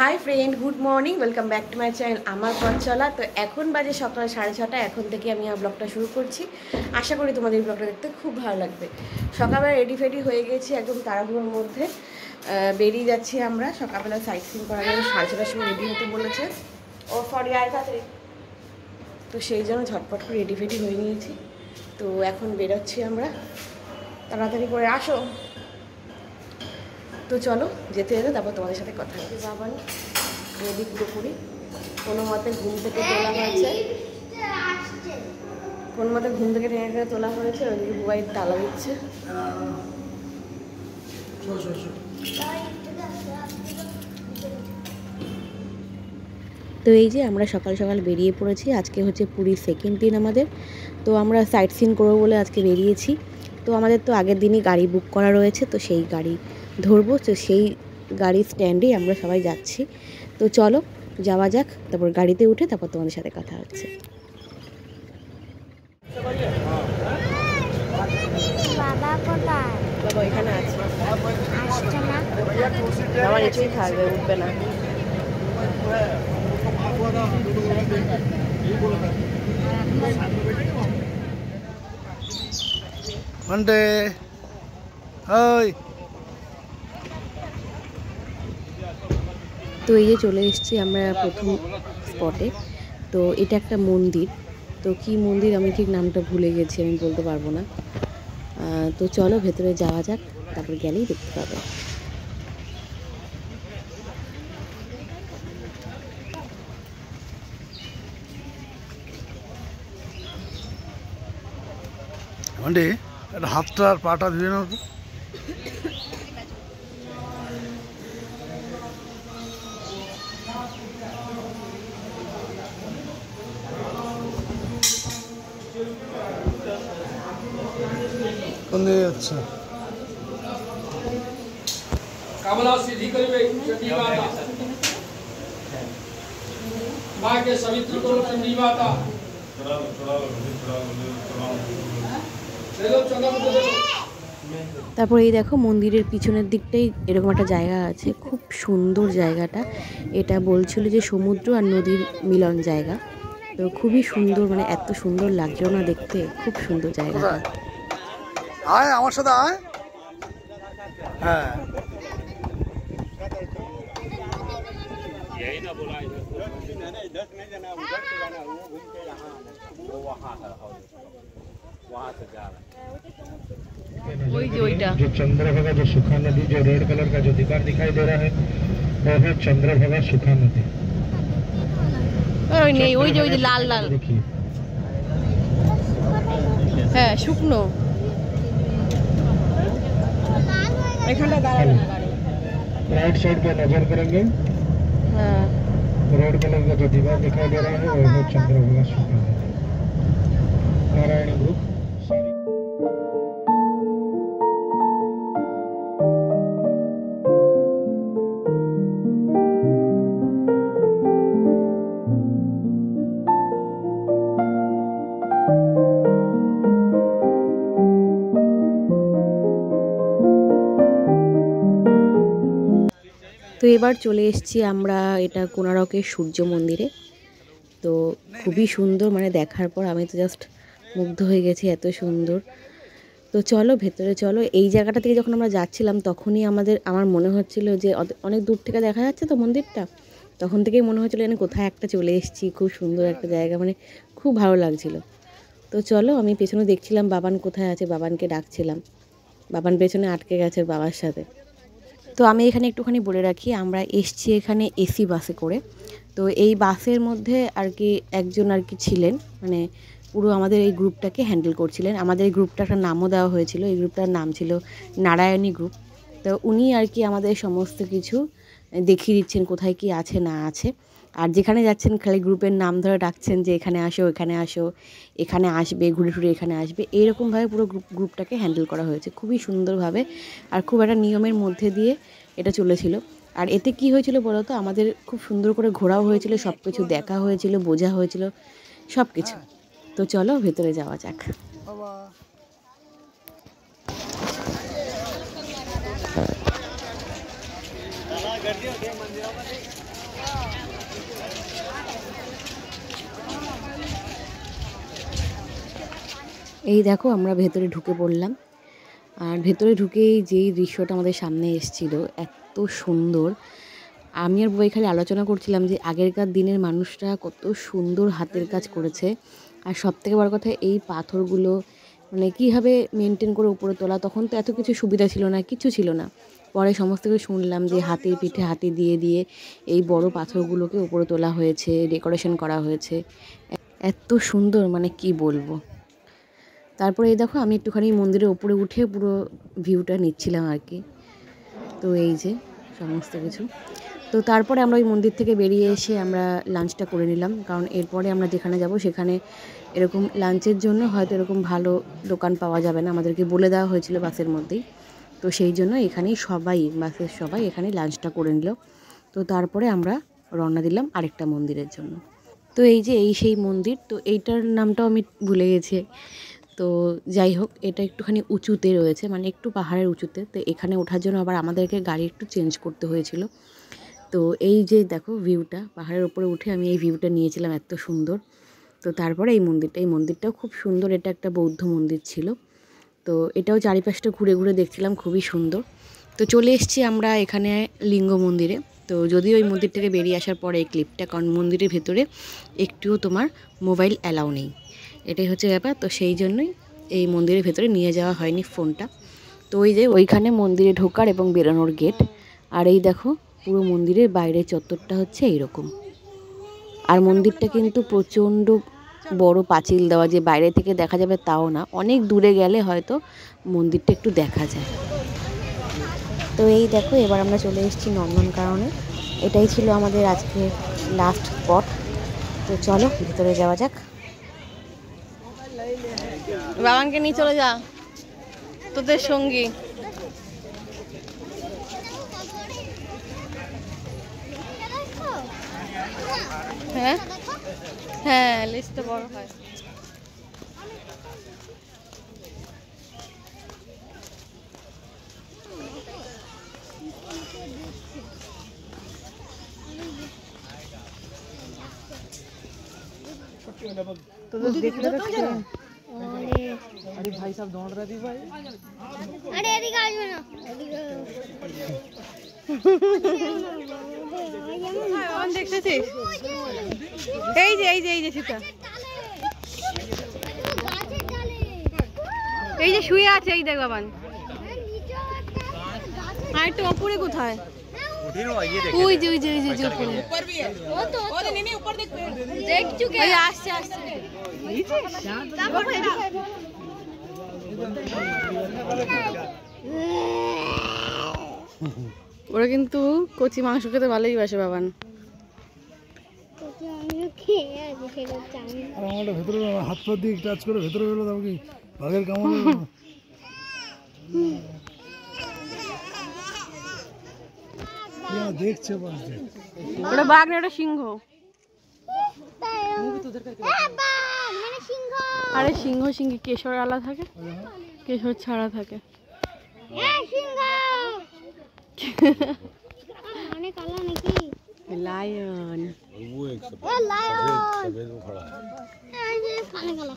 High friend good morning welcome back to my channel आमार पथ चला। तो एखन बाजे सकाल 6:30 एखन थेके आमी ब्लगटा शुरू करছি। आशा करी तुम्हाদের ब्लगटा देखते खूब भालो लागবে। सकालবেলা रेडी फेडी হয়ে গেছি একদম তাড়াহুড়োর মধ্যে বেরিয়ে যাচ্ছি আমরা। সকালবেলা সাইট সিন করার জন্য 6:30টার সময় রেডি হতে বলেছে। ও সরি আয় তাড়াতাড়ি। তো সেই জন্য ঝটপট করে রেডি ফেডি হয়ে নিয়েছি। তো এখন বেরোচ্ছি আমরা, তাড়াতাড়ি করে আসো। তো চলো যেতে যেতে তারপর তোমাদের সাথে কথা হবে। বাবান রেডি পুরোপুরি কোনো মতে ঘুম থেকে তোলা হয়েছে, কোনো মতে ঘুম থেকে টেনে টেনে তোলা হয়েছে। ওইদিকে বুবাই তালা দিচ্ছে। তো এই যে আমরা সকাল সকাল বেরিয়ে পড়েছি। আজকে হচ্ছে পুরীর সেকেন্ড দিন আমাদের। তো আমরা সাইট সিন করবো বলে আজকে বেরিয়েছি। তো আমাদের তো আগের দিনই গাড়ি বুক করা রয়েছে, তো সেই গাড়ি ধরবো। তো সেই গাড়ি স্ট্যান্ডেই আমরা সবাই যাচ্ছি। তো চলো যাওয়া যাক, তারপর গাড়িতে উঠে তারপর তোমাদের সাথে কথা হচ্ছে। বাবা কোথায়? বাবা এখানে আছে, আসছে না। আমার নিচেই থাকবে, উঠবে না। Monday high. তো এই যে চলে এসেছি আমরা প্রথম স্পটে। তো এটা একটা মন্দির, তো কি মন্দির আমি ঠিক নামটা ভুলে গেছি, আমি বলতে পারবো না। তো চলো ভেতরে যাওয়া যাক, তারপর গেলেই দেখতে পাবে। মানডে হাতটা আর পাটা ধুয়ে নাও তো। अच्छा कामना सिद्धि करिवे चंडी माता मां के सवित्र करो चंडी माता चलो चलो चलो। তারপর এই দেখো মন্দিরের পিছনের দিকটাই এরকম একটা জায়গা আছে, খুব সুন্দর জায়গাটা। এটা বলছিল যে সমুদ্র আর নদীর মিলন জায়গা। তো খুবই সুন্দর, মানে এত সুন্দর লাগছিল না দেখতে, খুব সুন্দর জায়গাটা। আয় আমার সাথে আয়। হ্যাঁ यही ना बोला है 10 नहीं जाना, उधर से जाना, वो घूम के यहाँ वो वहाँ है, वहाँ से जा रहा ওইটা जो चंद्रभागा, जो सुखा नदी, जो रेड कलर का जो दीवार दिखाई दे रहा है वो है चंद्रभागा सुखा नदी। ওই নেই, ওই যে লাল লাল, देखिए হ্যাঁ শুকনো। এখানটা দাঁড়াবে না গাড়ি। राइट साइड पे नजर करेंगे, হ্যাঁ रेड कलर का जो दीवार दिखाई दे रहा है वो है चंद्रभागा सुखा नदी। नारायण ग्रुप তো এবার চলে এসেছি আমরা এটা কোনারকের সূর্য মন্দিরে। তো খুবই সুন্দর, মানে দেখার পর আমি তো জাস্ট মুগ্ধ হয়ে গেছি, এত সুন্দর। তো চলো ভেতরে চলো। এই জায়গাটা থেকে যখন আমরা যাচ্ছিলাম তখনই আমার মনে হচ্ছিল যে অনেক দূর থেকে দেখা যাচ্ছে তো মন্দিরটা, তখন থেকেই মনে হচ্ছিলো যেন কোথায় একটা চলে এসেছি, খুব সুন্দর একটা জায়গা, মানে খুব ভালো লাগছিল। তো চলো আমি পেছনে দেখছিলাম বাবান কোথায় আছে, বাবানকে ডাকছিলাম। বাবান পেছনে আটকে গেছে বাবার সাথে। তো আমি এখানে একটুখানি বলে রাখি, আমরা এসছি এখানে এসি বাসে করে। তো এই বাসের মধ্যে আর কি একজন আর কি ছিলেন, মানে পুরো আমাদের এই গ্রুপটাকে হ্যান্ডেল করছিলেন। আমাদের এই গ্রুপটা একটা নামও দেওয়া হয়েছিল, এই গ্রুপটার নাম ছিল নারায়ণী গ্রুপ। তো উনি আর কি আমাদের সমস্ত কিছু দেখিয়ে দিচ্ছেন কোথায় কি আছে না আছে। আর যেখানে যাচ্ছেন খালি গ্রুপের নাম ধরে ডাকছেন যে এখানে আসো, এখানে আসো, এখানে আসবে, ঘুরে ঘুরে এখানে আসবে। এইরকমভাবে পুরো গ্রুপটাকে হ্যান্ডেল করা হয়েছে খুবই সুন্দরভাবে, আর খুব একটা নিয়মের মধ্যে দিয়ে এটা চলেছিল। আর এতে কি হয়েছিল বলো তো, আমাদের খুব সুন্দর করে ঘোরাও হয়েছিল, সব কিছু দেখা হয়েছিল, বোঝা হয়েছিল সব কিছু। তো চলো ভেতরে যাওয়া যাক। এই দেখো আমরা ভেতরে ঢুকে পড়লাম। আর ভেতরে ঢুকেই যেই দৃশ্যটা আমাদের সামনে এসেছিল এত সুন্দর, আমি আর বই খালি আলোচনা করছিলাম যে আগেরকার দিনের মানুষরা কত সুন্দর হাতের কাজ করেছে। আর সবথেকে বড় কথা এই পাথরগুলো মানে কীভাবে মেনটেন করে উপরে তোলা, তখন তো এত কিছু সুবিধা ছিল না, কিছু ছিল না। পরে সমস্ত কিছু শুনলাম যে হাতির পিঠে হাতি দিয়ে দিয়ে এই বড় পাথরগুলোকে উপরে তোলা হয়েছে, ডেকোরেশন করা হয়েছে, এত সুন্দর মানে কি বলবো। তারপরে এই দেখো আমি একটুখানি মন্দিরের উপরে উঠে পুরো ভিউটা নিচ্ছিলাম আর কি। তো এই যে সমস্ত কিছু। তো তারপরে আমরা ওই মন্দির থেকে বেরিয়ে এসে আমরা লাঞ্চটা করে নিলাম, কারণ এরপরে আমরা যেখানে যাব সেখানে এরকম লাঞ্চের জন্য হয়তো এরকম ভালো দোকান পাওয়া যাবে না, আমাদেরকে বলে দেওয়া হয়েছিল বাসের মধ্যেই। তো সেই জন্য এখানেই সবাই বাসের সবাই এখানে লাঞ্চটা করে নিল। তো তারপরে আমরা রওনা দিলাম আরেকটা মন্দিরের জন্য। তো এই যে এই সেই মন্দির, তো এইটার নামটাও আমি ভুলে গেছি। তো যাই হোক, এটা একটুখানি উঁচুতে রয়েছে, মানে একটু পাহাড়ের উঁচুতে। তো এখানে ওঠার জন্য আবার আমাদেরকে গাড়ি একটু চেঞ্জ করতে হয়েছিল। তো এই যে দেখো ভিউটা, পাহাড়ের উপরে উঠে আমি এই ভিউটা নিয়েছিলাম, এত সুন্দর। তো তারপরে এই মন্দিরটাও খুব সুন্দর, এটা একটা বৌদ্ধ মন্দির ছিল। তো এটাও চারিপাশটা ঘুরে ঘুরে দেখছিলাম, খুবই সুন্দর। তো চলে এসেছি আমরা এখানে লিঙ্গ মন্দিরে। তো যদিও ওই মন্দির থেকে বেরিয়ে আসার পরে এই ক্লিপটা, কারণ মন্দিরের ভেতরে একটুও তোমার মোবাইল অ্যালাউ নেই, এটাই হচ্ছে ব্যাপার। তো সেই জন্যই এই মন্দিরের ভেতরে নিয়ে যাওয়া হয়নি ফোনটা। তো ওই যে ওইখানে মন্দিরে ঢোকার এবং বেরোনোর গেট। আর এই দেখো পুরো মন্দিরের বাইরের চত্বরটা হচ্ছে এইরকম। আর মন্দিরটা কিন্তু প্রচণ্ড বড় পাঁচিল দেওয়া, যে বাইরে থেকে দেখা যাবে তাও না, অনেক দূরে গেলে হয়তো মন্দিরটা একটু দেখা যায়। তো এই দেখো এবার আমরা চলে এসেছি নন্দনকাননে। এটাই ছিল আমাদের আজকে লাস্ট স্পট। তো চলো ভিতরে যাওয়া যাক। বাবানকে নিয়ে চলে যা, তোদের সঙ্গী। হ্যাঁ হ্যাঁ, লিস্টটা বড় হয়। अरे भाई साहब दौड़ रहे थे भाई। अरे एदिके আসবে না বাবান দেখতেছিস? এই যে এই যে এই যে সীতা, গাছের ডালে এই যে শুয়ে আছে, এই দেখ বাবান। নিচে একটা গাছের আর একটু উপরে কোথায়? ওই যে ওই যে ওই যে উপরে। ও তো দেখ চুকে এই আসছে আসছে। ওরা কিন্তু কচি মাংস খেতে ভালোই বাসে বাবান। আমিও খেয়ে আছি সেটা জানি আর আমাদের ভেতরে হাত পা দিয়ে টাচ করে ভেতরে গেলো, তারপর কি বাঘের কামড় দেখছে পাশে। ওটা বাঘ না, ওটা সিংহ। মানে সিংহ আরে সিংহ সিংহে কেশর আলা থাকে, কেশর ছাড়া থাকে। সিংহ মানে কালো নাকি লায়ন। লায়ন কালো কালো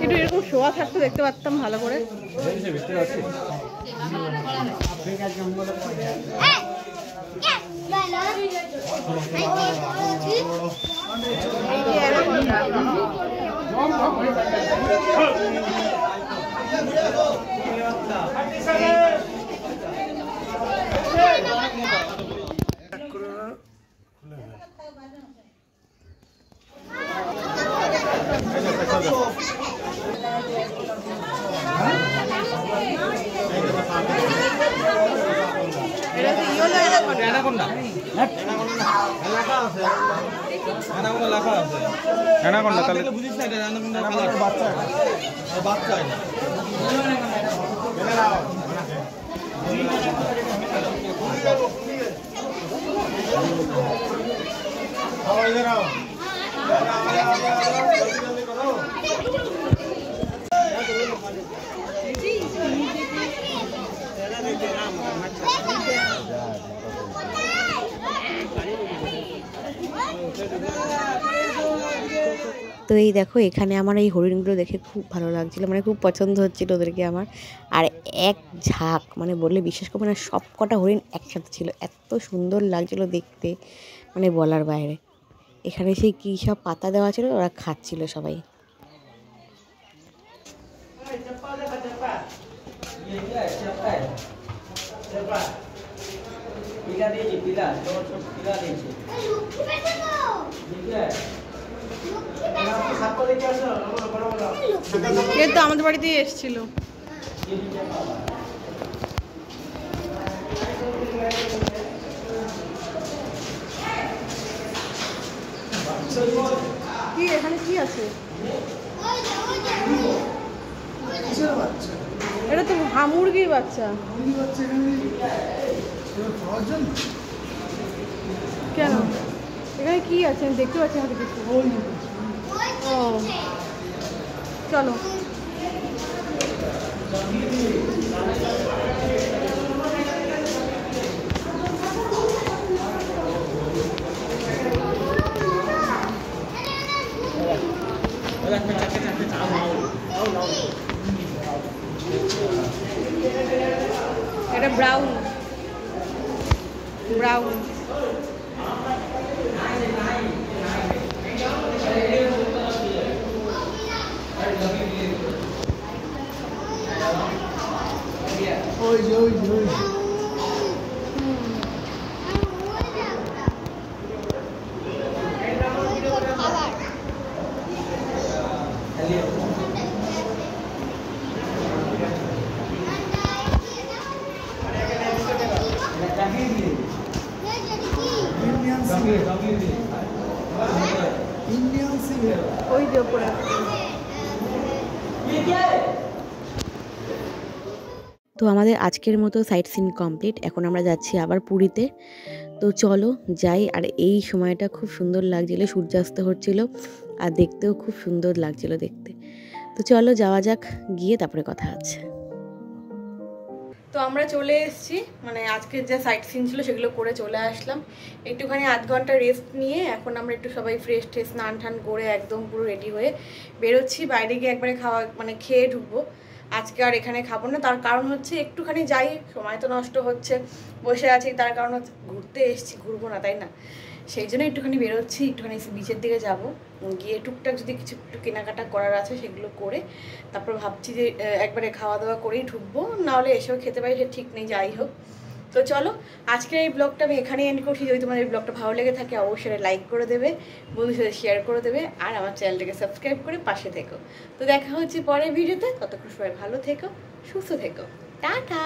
একটু এরকম শোয়া থাকতে দেখতে পারতাম ভালো করে। অ্যানাকোন্ডা তাহলে বুঝিস না, অ্যানাকোন্ডা কালার বাচ্চা বাচ্চা তো এই দেখো এখানে আমার এই হরিণগুলো দেখে খুব ভালো লাগছিলো, মানে খুব পছন্দ হচ্ছিল ওদেরকে আমার। আর এক ঝাঁক মানে বললে বিশ্বাস করবে না, সব কটা হরিণ একসাথে ছিল, এত সুন্দর লাগছিলো দেখতে, মানে বলার বাইরে। এখানে সেই কী সব পাতা দেওয়া ছিল, ওরা খাচ্ছিল সবাই। তো আমাদের বাড়িতেই এসেছিল। কি এখানে কি আছে? এটা তো মুরগির বাচ্চা। কেন এখানে কি আছে আমি দেখতে পাচ্ছি আমাদের কিছু। ও চলো। এটা ব্রাউন ব্রাউন। ওই যে উপরে। তো আমাদের আজকের মতো সাইট সিন কমপ্লিট। এখন আমরা যাচ্ছি আবার পুরীতে। তো চলো যাই। আর এই সময়টা খুব সুন্দর লাগছিল, সূর্যাস্ত হচ্ছিল আর দেখতেও খুব সুন্দর লাগছিল দেখতে। তো চলো যাওয়া যাক, গিয়ে তারপরে কথা আছে। তো আমরা চলে এসেছি, মানে আজকের যে সাইট সিন ছিল সেগুলো করে চলে আসলাম। একটুখানি আধ ঘন্টা রেস্ট নিয়ে এখন আমরা একটু সবাই ফ্রেশ ট্রেশ স্নান টান করে একদম পুরো রেডি হয়ে বেরোচ্ছি। বাইরে গিয়ে একবারে খাওয়া মানে খেয়ে ঢুকবো। আজকে আর এখানে খাবো না, তার কারণ হচ্ছে একটুখানি যাই, সময় তো নষ্ট হচ্ছে, বসে আছি, তার কারণ হচ্ছে ঘুরতে এসেছি, ঘুরবো না তাই না, সেই জন্য একটুখানি বেরোচ্ছি, একটুখানি বিচের দিকে যাব, গিয়ে টুকটাক যদি কিছু একটু কেনাকাটা করার আছে সেগুলো করে তারপর ভাবছি যে একবারে খাওয়া দাওয়া করেই ঢুকবো, নাহলে এসেও খেতে পারি, সে ঠিক নেই, যাই হোক। তো চলো আজকের এই ব্লগটা আমি এখানেই এন্ড করছি। যদি তোমাদের এই ব্লগটা ভালো লেগে থাকে অবশ্যই লাইক করে দেবে, বন্ধুদের সাথে শেয়ার করে দেবে, আর আমার চ্যানেলটাকে সাবস্ক্রাইব করে পাশে থেকো। তো দেখা হচ্ছে পরের ভিডিওতে, ততক্ষণ সবাই ভালো থেকো, সুস্থ থেকো, টাটা।